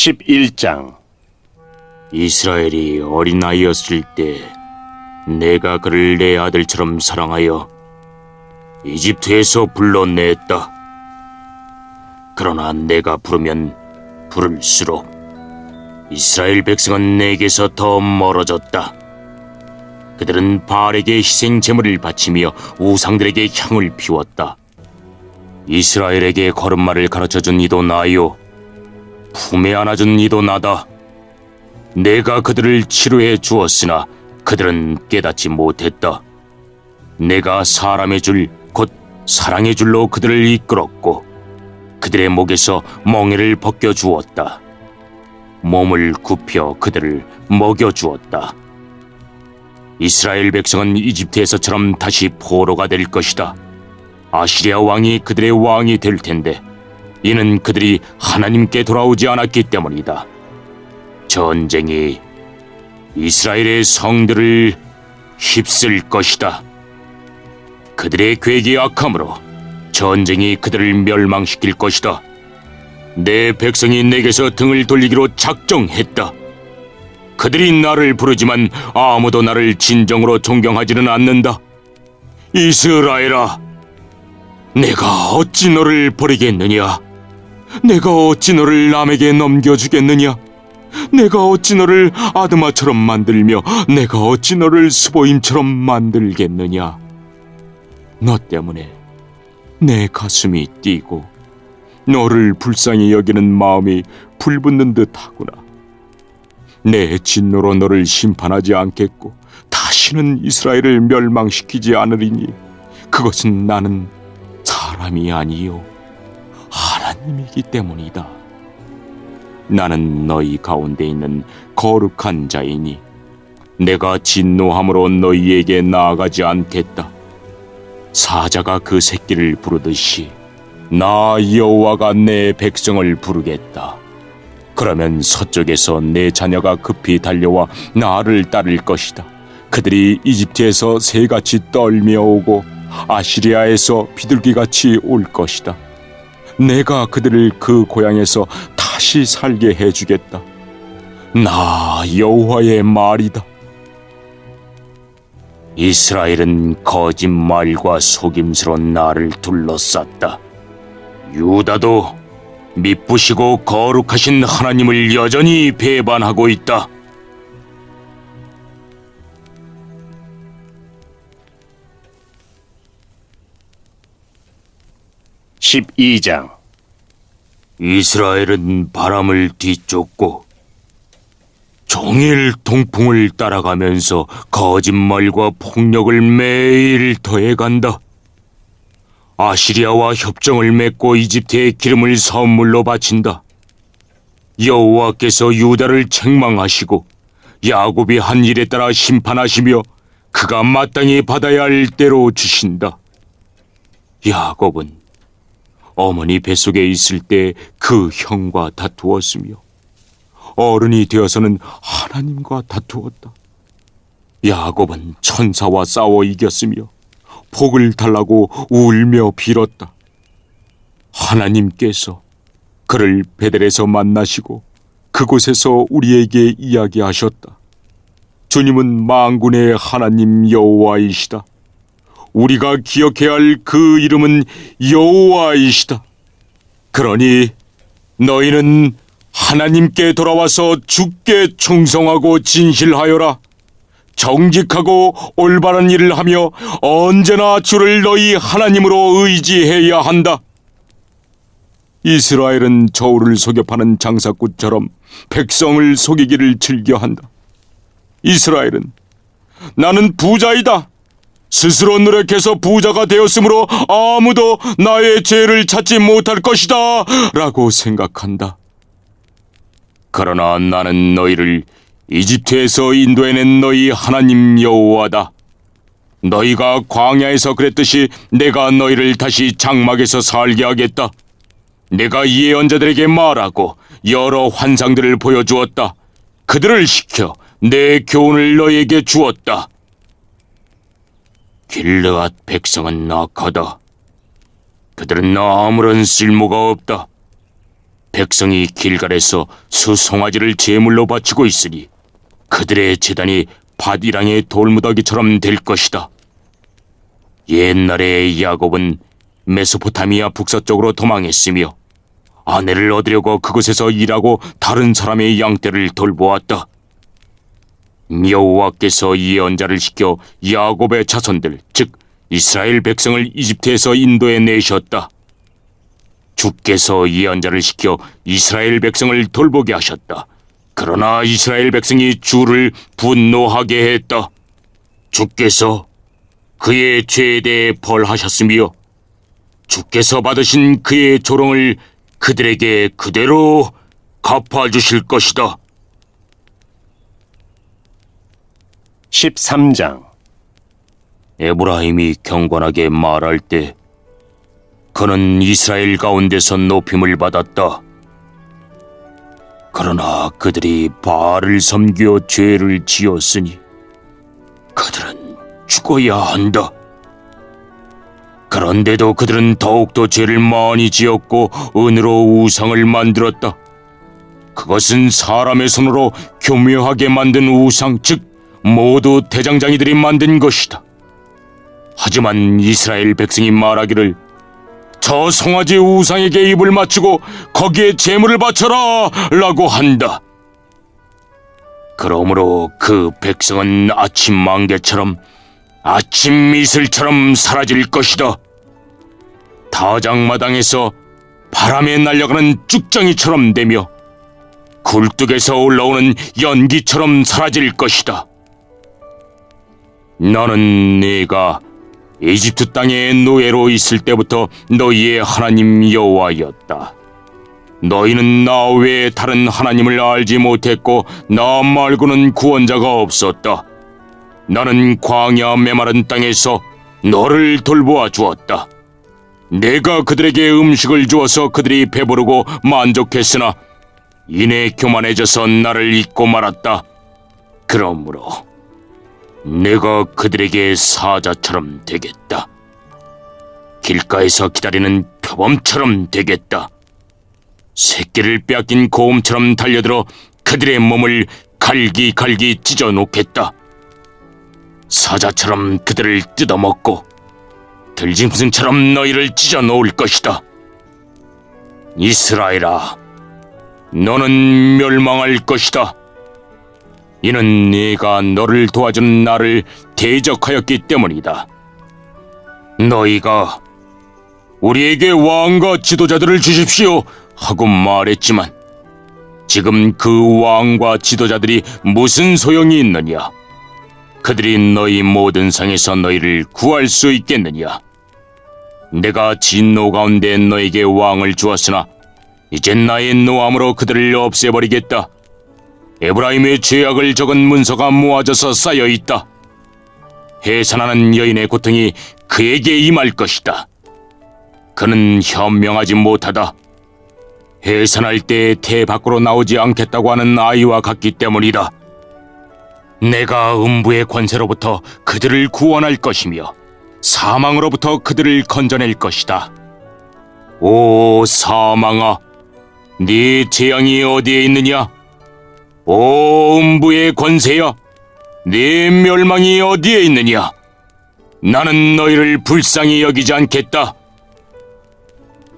11장. 이스라엘이 어린아이였을 때 내가 그를 내 아들처럼 사랑하여 이집트에서 불러냈다. 그러나 내가 부르면 부를수록 이스라엘 백성은 내게서 더 멀어졌다. 그들은 바알에게 희생 제물을 바치며 우상들에게 향을 피웠다. 이스라엘에게 걸음마를 가르쳐준 이도 나요, 품에 안아준 이도 나다. 내가 그들을 치료해 주었으나 그들은 깨닫지 못했다. 내가 사람의 줄, 곧 사랑의 줄로 그들을 이끌었고 그들의 목에서 멍에를 벗겨주었다. 몸을 굽혀 그들을 먹여주었다. 이스라엘 백성은 이집트에서처럼 다시 포로가 될 것이다. 아시리아 왕이 그들의 왕이 될 텐데 이는 그들이 하나님께 돌아오지 않았기 때문이다. 전쟁이 이스라엘의 성들을 휩쓸 것이다. 그들의 계획이 악함으로 전쟁이 그들을 멸망시킬 것이다. 내 백성이 내게서 등을 돌리기로 작정했다. 그들이 나를 부르지만 아무도 나를 진정으로 존경하지는 않는다. 이스라엘아, 내가 어찌 너를 버리겠느냐? 내가 어찌 너를 남에게 넘겨주겠느냐? 내가 어찌 너를 아드마처럼 만들며 내가 어찌 너를 스보임처럼 만들겠느냐? 너 때문에 내 가슴이 뛰고 너를 불쌍히 여기는 마음이 불붙는 듯하구나. 내 진노로 너를 심판하지 않겠고 다시는 이스라엘을 멸망시키지 않으리니 그것은 나는 사람이 아니요 하나님이기 때문이다. 나는 너희 가운데 있는 거룩한 자이니 내가 진노함으로 너희에게 나아가지 않겠다. 사자가 그 새끼를 부르듯이 나 여호와가 내 백성을 부르겠다. 그러면 서쪽에서 내 자녀가 급히 달려와 나를 따를 것이다. 그들이 이집트에서 새같이 떨며 오고 아시리아에서 비둘기같이 올 것이다. 내가 그들을 그 고향에서 다시 살게 해주겠다. 나 여호와의 말이다. 이스라엘은 거짓말과 속임수로 나를 둘러쌌다. 유다도 미쁘시고 거룩하신 하나님을 여전히 배반하고 있다. (12장) 이스라엘은 바람을 뒤쫓고 종일 동풍을 따라가면서 거짓말과 폭력을 매일 더해간다. 아시리아와 협정을 맺고 이집트에 기름을 선물로 바친다. 여호와께서 유다를 책망하시고 야곱이 한 일에 따라 심판하시며 그가 마땅히 받아야 할 대로 주신다. 야곱은 어머니 뱃속에 있을 때 그 형과 다투었으며 어른이 되어서는 하나님과 다투었다. 야곱은 천사와 싸워 이겼으며 복을 달라고 울며 빌었다. 하나님께서 그를 베델에서 만나시고 그곳에서 우리에게 이야기하셨다. 주님은 만군의 하나님 여호와이시다. 우리가 기억해야 할 그 이름은 여호와이시다. 그러니 너희는 하나님께 돌아와서 주께 충성하고 진실하여라. 정직하고 올바른 일을 하며 언제나 주를 너희 하나님으로 의지해야 한다. 이스라엘은 저울을 속여 파는 장사꾼처럼 백성을 속이기를 즐겨한다. 이스라엘은 나는 부자이다. 스스로 노력해서 부자가 되었으므로 아무도 나의 죄를 찾지 못할 것이다 라고 생각한다. 그러나 나는 너희를 이집트에서 인도해낸 너희 하나님 여호와다. 너희가 광야에서 그랬듯이 내가 너희를 다시 장막에서 살게 하겠다. 내가 예언자들에게 말하고 여러 환상들을 보여주었다. 그들을 시켜 내 교훈을 너희에게 주었다. 길르앗 백성은 악하다. 그들은 아무런 쓸모가 없다. 백성이 길갈에서 수송아지를 제물로 바치고 있으니 그들의 제단이 밭이랑의 돌무더기처럼 될 것이다. 옛날에 야곱은 메소포타미아 북서쪽으로 도망했으며 아내를 얻으려고 그곳에서 일하고 다른 사람의 양떼를 돌보았다. 여호와께서 예언자를 시켜 야곱의 자손들, 즉 이스라엘 백성을 이집트에서 인도해 내셨다. 주께서 예언자를 시켜 이스라엘 백성을 돌보게 하셨다. 그러나 이스라엘 백성이 주를 분노하게 했다. 주께서 그의 죄에 대해 벌하셨으며 주께서 받으신 그의 조롱을 그들에게 그대로 갚아주실 것이다. 13장. 에브라임이 경건하게 말할 때 그는 이스라엘 가운데서 높임을 받았다. 그러나 그들이 바알을 섬겨 죄를 지었으니 그들은 죽어야 한다. 그런데도 그들은 더욱더 죄를 많이 지었고 은으로 우상을 만들었다. 그것은 사람의 손으로 교묘하게 만든 우상, 즉 모두 대장장이들이 만든 것이다. 하지만 이스라엘 백성이 말하기를 저 송아지 우상에게 입을 맞추고 거기에 제물을 바쳐라 라고 한다. 그러므로 그 백성은 아침 만개처럼 아침 이슬처럼 사라질 것이다. 타작마당에서 바람에 날아가는 쭉정이처럼 되며 굴뚝에서 올라오는 연기처럼 사라질 것이다. 나는 네가 이집트 땅에 노예로 있을 때부터 너희의 하나님 여호와였다. 너희는 나 외에 다른 하나님을 알지 못했고 나 말고는 구원자가 없었다. 나는 광야 메마른 땅에서 너를 돌보아 주었다. 내가 그들에게 음식을 주어서 그들이 배부르고 만족했으나 이내 교만해져서 나를 잊고 말았다. 그러므로 내가 그들에게 사자처럼 되겠다. 길가에서 기다리는 표범처럼 되겠다. 새끼를 빼앗긴 고음처럼 달려들어 그들의 몸을 갈기갈기 찢어놓겠다. 사자처럼 그들을 뜯어먹고 들짐승처럼 너희를 찢어놓을 것이다. 이스라엘아, 너는 멸망할 것이다. 이는 네가 너를 도와준 나를 대적하였기 때문이다. 너희가 우리에게 왕과 지도자들을 주십시오 하고 말했지만 지금 그 왕과 지도자들이 무슨 소용이 있느냐? 그들이 너희 모든 상에서 너희를 구할 수 있겠느냐? 내가 진노 가운데 너에게 왕을 주었으나 이제 나의 노함으로 그들을 없애버리겠다. 에브라임의 죄악을 적은 문서가 모아져서 쌓여있다. 해산하는 여인의 고통이 그에게 임할 것이다. 그는 현명하지 못하다. 해산할 때 태 밖으로 나오지 않겠다고 하는 아이와 같기 때문이다. 내가 음부의 권세로부터 그들을 구원할 것이며 사망으로부터 그들을 건져낼 것이다. 오 사망아, 네 재앙이 어디에 있느냐? 오 음부의 권세야, 네 멸망이 어디에 있느냐? 나는 너희를 불쌍히 여기지 않겠다.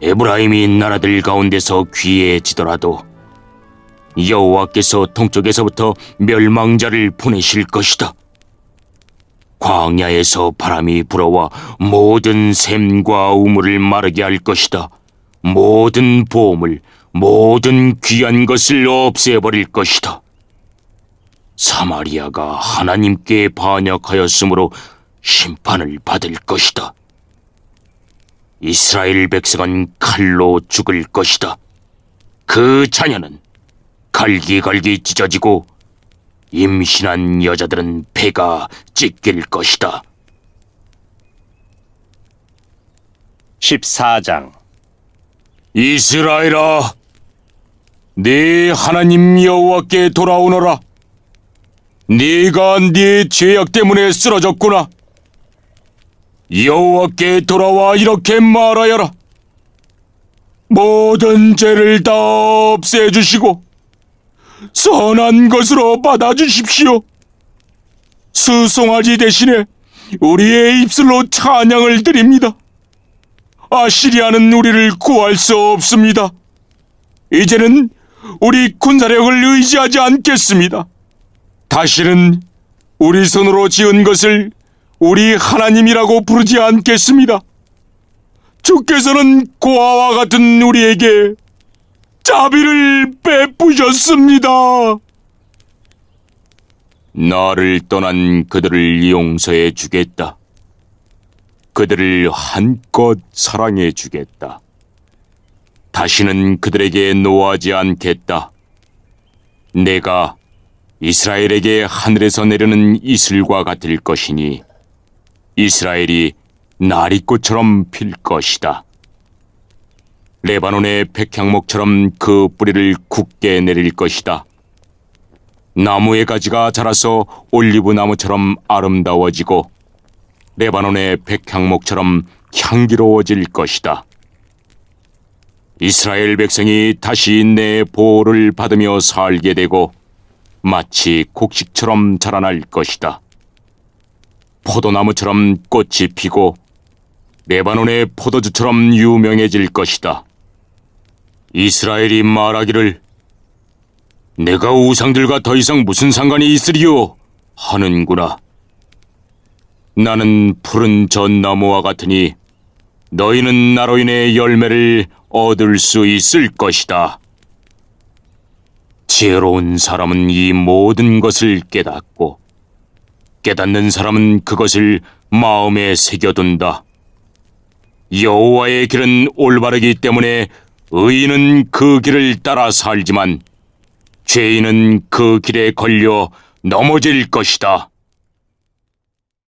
에브라임이 나라들 가운데서 귀해지더라도 여호와께서 동쪽에서부터 멸망자를 보내실 것이다. 광야에서 바람이 불어와 모든 샘과 우물을 마르게 할 것이다. 모든 보물, 모든 귀한 것을 없애버릴 것이다. 사마리아가 하나님께 반역하였으므로 심판을 받을 것이다. 이스라엘 백성은 칼로 죽을 것이다. 그 자녀는 갈기갈기 찢어지고 임신한 여자들은 배가 찢길 것이다. 14장. 이스라엘아, 네 하나님 여호와께 돌아오너라. 네가 네 죄악 때문에 쓰러졌구나. 여호와께 돌아와 이렇게 말하여라. 모든 죄를 다 없애주시고 선한 것으로 받아주십시오. 수송아지 대신에 우리의 입술로 찬양을 드립니다. 아시리아는 우리를 구할 수 없습니다. 이제는 우리 군사력을 의지하지 않겠습니다. 다시는 우리 손으로 지은 것을 우리 하나님이라고 부르지 않겠습니다. 주께서는 고아와 같은 우리에게 자비를 베푸셨습니다. 나를 떠난 그들을 용서해 주겠다. 그들을 한껏 사랑해 주겠다. 다시는 그들에게 노하지 않겠다. 내가 이스라엘에게 하늘에서 내리는 이슬과 같을 것이니 이스라엘이 나리꽃처럼 필 것이다. 레바논의 백향목처럼 그 뿌리를 굳게 내릴 것이다. 나무의 가지가 자라서 올리브 나무처럼 아름다워지고 레바논의 백향목처럼 향기로워질 것이다. 이스라엘 백성이 다시 내 보호를 받으며 살게 되고 마치 곡식처럼 자라날 것이다. 포도나무처럼 꽃이 피고 레바논의 포도주처럼 유명해질 것이다. 이스라엘이 말하기를 내가 우상들과 더 이상 무슨 상관이 있으리요 하는구나. 나는 푸른 전나무와 같으니 너희는 나로 인해 열매를 얻을 수 있을 것이다. 지혜로운 사람은 이 모든 것을 깨닫고 깨닫는 사람은 그것을 마음에 새겨둔다. 여호와의 길은 올바르기 때문에 의인은 그 길을 따라 살지만 죄인은 그 길에 걸려 넘어질 것이다.